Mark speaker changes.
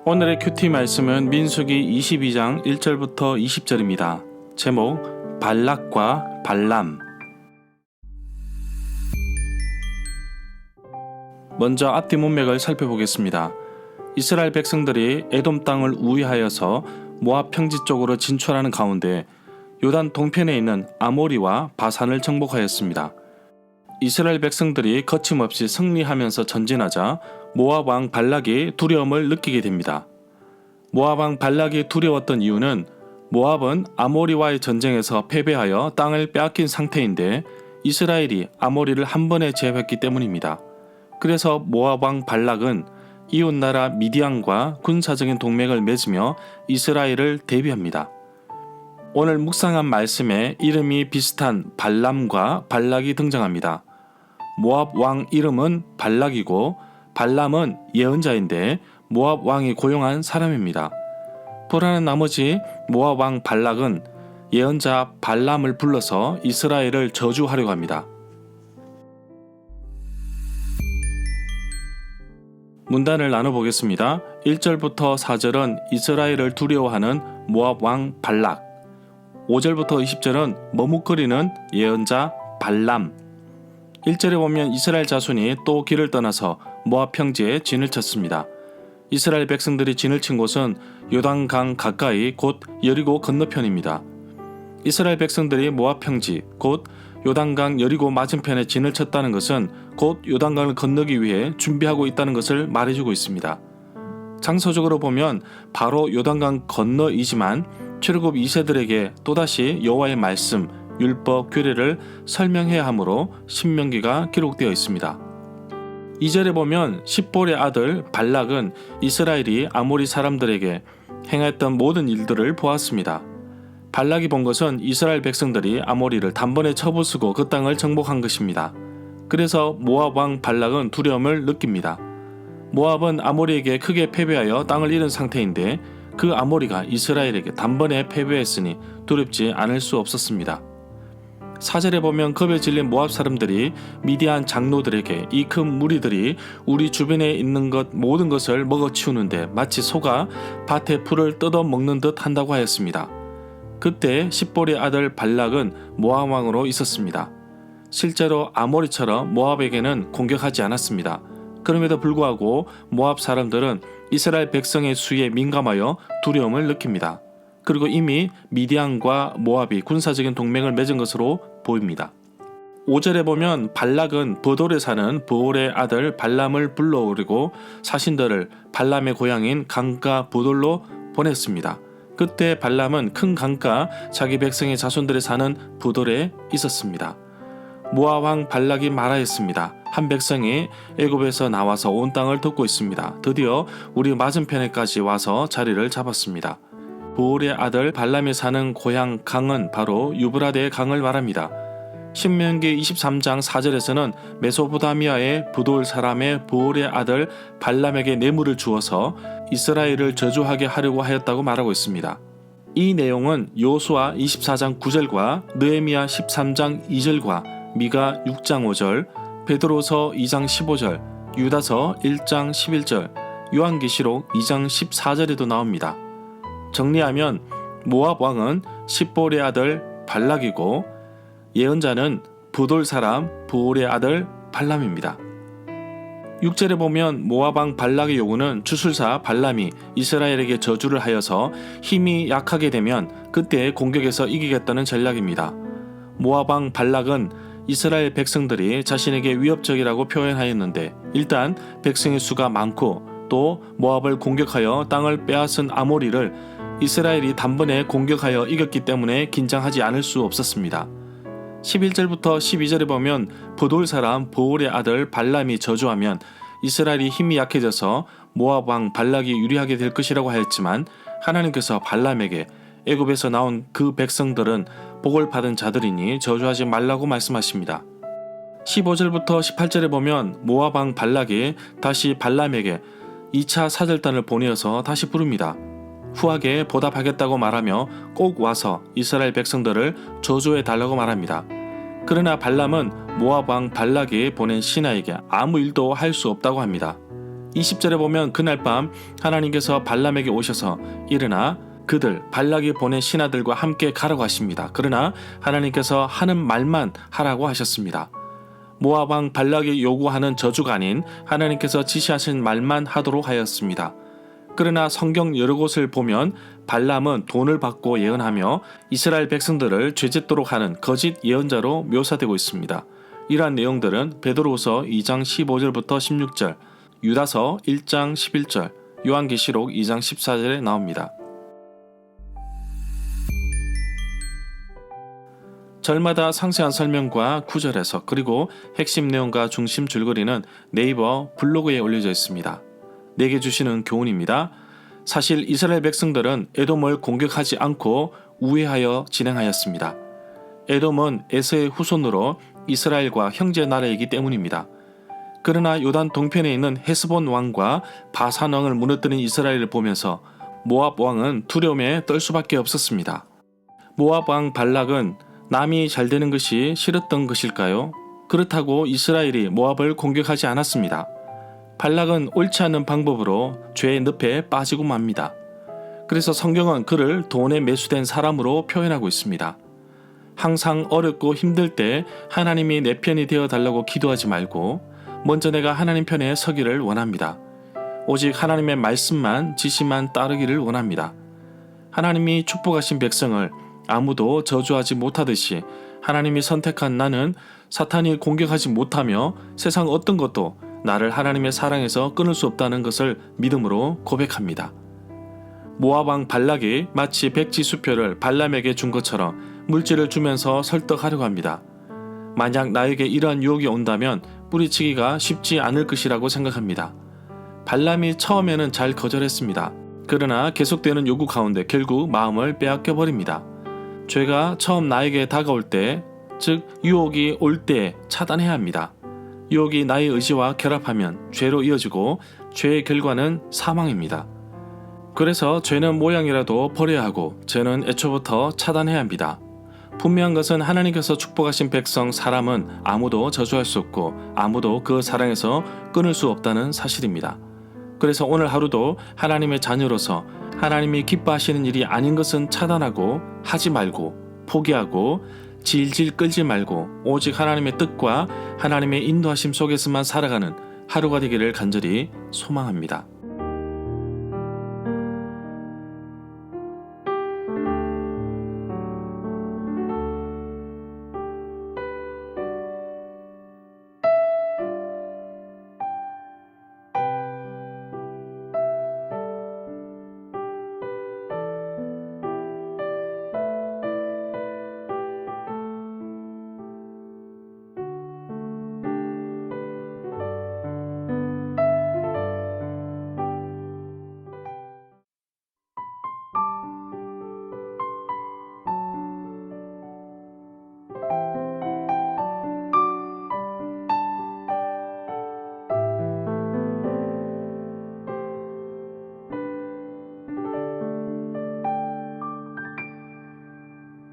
Speaker 1: 오늘의 큐티 말씀은 민수기 22장 1절부터 20절입니다. 제목 발락과 발람. 먼저 앞뒤 문맥을 살펴보겠습니다. 이스라엘 백성들이 에돔 땅을 우회하여서 모압 평지 쪽으로 진출하는 가운데 요단 동편에 있는 아모리와 바산을 정복하였습니다. 이스라엘 백성들이 거침없이 승리하면서 전진하자 모압 왕 발락이 두려움을 느끼게 됩니다. 모압 왕 발락이 두려웠던 이유는 모압은 아모리와의 전쟁에서 패배하여 땅을 빼앗긴 상태인데 이스라엘이 아모리를 한 번에 제압했기 때문입니다. 그래서 모압 왕 발락은 이웃나라 미디안과 군사적인 동맹을 맺으며 이스라엘을 대비합니다. 오늘 묵상한 말씀에 이름이 비슷한 발람과 발락이 등장합니다. 모압 왕 이름은 발락이고 발람은 예언자인데 모압 왕이 고용한 사람입니다. 불안한 나머지 모압 왕 발락은 예언자 발람을 불러서 이스라엘을 저주하려고 합니다. 문단을 나눠보겠습니다. 1절부터 4절은 이스라엘을 두려워하는 모압 왕 발락, 5절부터 20절은 머뭇거리는 예언자 발람. 1절에 보면 이스라엘 자손이 또 길을 떠나서 모압 평지에 진을 쳤습니다. 이스라엘 백성들이 진을 친 곳은 요단강 가까이 곧 여리고 건너편입니다. 이스라엘 백성들이 모압 평지 곧 요단강 여리고 맞은편에 진을 쳤다는 것은 곧 요단강을 건너기 위해 준비하고 있다는 것을 말해주고 있습니다. 장소적으로 보면 바로 요단강 건너이지만 출애굽 2세들에게 또다시 여호와의 말씀, 율법, 규례를 설명해야 하므로 신명기가 기록되어 있습니다. 2절에 보면 십볼의 아들 발락은 이스라엘이 아모리 사람들에게 행했던 모든 일들을 보았습니다. 발락이 본 것은 이스라엘 백성들이 아모리를 단번에 쳐부수고 그 땅을 정복한 것입니다. 그래서 모압 왕 발락은 두려움을 느낍니다. 모압은 아모리에게 크게 패배하여 땅을 잃은 상태인데 그 아모리가 이스라엘에게 단번에 패배했으니 두렵지 않을 수 없었습니다. 4절에 보면 겁에 질린 모압 사람들이 미디안 장로들에게 이 큰 무리들이 우리 주변에 있는 것 모든 것을 먹어치우는데 마치 소가 밭의 풀을 뜯어 먹는 듯 한다고 하였습니다. 그때 십볼의 아들 발락은 모압 왕으로 있었습니다. 실제로 아모리처럼 모압에게는 공격하지 않았습니다. 그럼에도 불구하고 모압 사람들은 이스라엘 백성의 수에 민감하여 두려움을 느낍니다. 그리고 이미 미디안과 모압이 군사적인 동맹을 맺은 것으로 보입니다. 5절에 보면 발락은 버돌에 사는 브올의 아들 발람을 불러오르고 사신들을 발람의 고향인 강가 버돌로 보냈습니다. 그때 발람은 큰 강가 자기 백성의 자손들이 사는 브돌에 있었습니다. 모압 왕 발락이 말하였습니다. 한 백성이 애굽에서 나와서 온 땅을 덮고 있습니다. 드디어 우리 맞은편에까지 와서 자리를 잡았습니다. 브올의 아들 발람이 사는 고향 강은 바로 유브라데 강을 말합니다. 신명기 23장 4절에서는 메소포타미아의 브돌 사람의 브올의 아들 발람에게 뇌물을 주어서 이스라엘을 저주하게 하려고 하였다고 말하고 있습니다. 이 내용은 요수아 24장 9절과 느헤미야 13장 2절과 미가 6장 5절, 베드로서 2장 15절, 유다서 1장 11절, 요한계시록 2장 14절에도 나옵니다. 정리하면 모압 왕은 십볼의 아들 발락이고 예언자는 브돌 사람 브올의 아들 발람입니다. 6절에 보면 모압 왕 발락의 요구는 주술사 발람이 이스라엘에게 저주를 하여서 힘이 약하게 되면 그때 공격에서 이기겠다는 전략입니다. 모압 왕 발락은 이스라엘 백성들이 자신에게 위협적이라고 표현하였는데 일단 백성의 수가 많고 또 모압을 공격하여 땅을 빼앗은 아모리를 이스라엘이 단번에 공격하여 이겼기 때문에 긴장하지 않을 수 없었습니다. 11절부터 12절에 보면 브돌 사람 브올의 아들 발람이 저주하면 이스라엘이 힘이 약해져서 모압 왕 발락이 유리하게 될 것이라고 하였지만 하나님께서 발람에게 애굽에서 나온 그 백성들은 복을 받은 자들이니 저주하지 말라고 말씀하십니다. 15절부터 18절에 보면 모압 왕 발락이 다시 발람에게 2차 사절단을 보내어서 다시 부릅니다. 후하게 보답하겠다고 말하며 꼭 와서 이스라엘 백성들을 저주해 달라고 말합니다. 그러나 발람은 모압 왕 발락이 보낸 신하에게 아무 일도 할 수 없다고 합니다. 20절에 보면 그날 밤 하나님께서 발람에게 오셔서 일어나 그들 발락이 보낸 신하들과 함께 가라고 하십니다. 그러나 하나님께서 하는 말만 하라고 하셨습니다. 모압 왕 발락이 요구하는 저주가 아닌 하나님께서 지시하신 말만 하도록 하였습니다. 그러나 성경 여러 곳을 보면 발람은 돈을 받고 예언하며 이스라엘 백성들을 죄짓도록 하는 거짓 예언자로 묘사되고 있습니다. 이러한 내용들은 베드로후서 2장 15절부터 16절, 유다서 1장 11절, 요한계시록 2장 14절에 나옵니다. 절마다 상세한 설명과 구절에서 그리고 핵심 내용과 중심 줄거리는 네이버 블로그에 올려져 있습니다. 내게 주시는 교훈입니다. 사실 이스라엘 백성들은 에돔을 공격하지 않고 우회하여 진행하였습니다. 에돔은 에서의 후손으로 이스라엘과 형제 나라이기 때문입니다. 그러나 요단 동편에 있는 헤스본 왕과 바산 왕을 무너뜨린 이스라엘을 보면서 모압 왕은 두려움에 떨 수밖에 없었습니다. 모압 왕 발락은 남이 잘 되는 것이 싫었던 것일까요? 그렇다고 이스라엘이 모압을 공격하지 않았습니다. 발락은 옳지 않은 방법으로 죄의 늪에 빠지고 맙니다. 그래서 성경은 그를 돈에 매수된 사람으로 표현하고 있습니다. 항상 어렵고 힘들 때 하나님이 내 편이 되어 달라고 기도하지 말고 먼저 내가 하나님 편에 서기를 원합니다. 오직 하나님의 말씀만 지시만 따르기를 원합니다. 하나님이 축복하신 백성을 아무도 저주하지 못하듯이 하나님이 선택한 나는 사탄이 공격하지 못하며 세상 어떤 것도 나를 하나님의 사랑에서 끊을 수 없다는 것을 믿음으로 고백합니다. 모압 왕 발락이 마치 백지 수표를 발람에게 준 것처럼 물질을 주면서 설득하려고 합니다. 만약 나에게 이러한 유혹이 온다면 뿌리치기가 쉽지 않을 것이라고 생각합니다. 발람이 처음에는 잘 거절했습니다. 그러나 계속되는 요구 가운데 결국 마음을 빼앗겨 버립니다. 죄가 처음 나에게 다가올 때, 즉 유혹이 올 때 차단해야 합니다. 유혹이 나의 의지와 결합하면 죄로 이어지고 죄의 결과는 사망입니다. 그래서 죄는 모양이라도 버려야 하고 죄는 애초부터 차단해야 합니다. 분명한 것은 하나님께서 축복하신 백성 사람은 아무도 저주할 수 없고 아무도 그 사랑에서 끊을 수 없다는 사실입니다. 그래서 오늘 하루도 하나님의 자녀로서 하나님이 기뻐하시는 일이 아닌 것은 차단하고 하지 말고 포기하고 질질 끌지 말고 오직 하나님의 뜻과 하나님의 인도하심 속에서만 살아가는 하루가 되기를 간절히 소망합니다.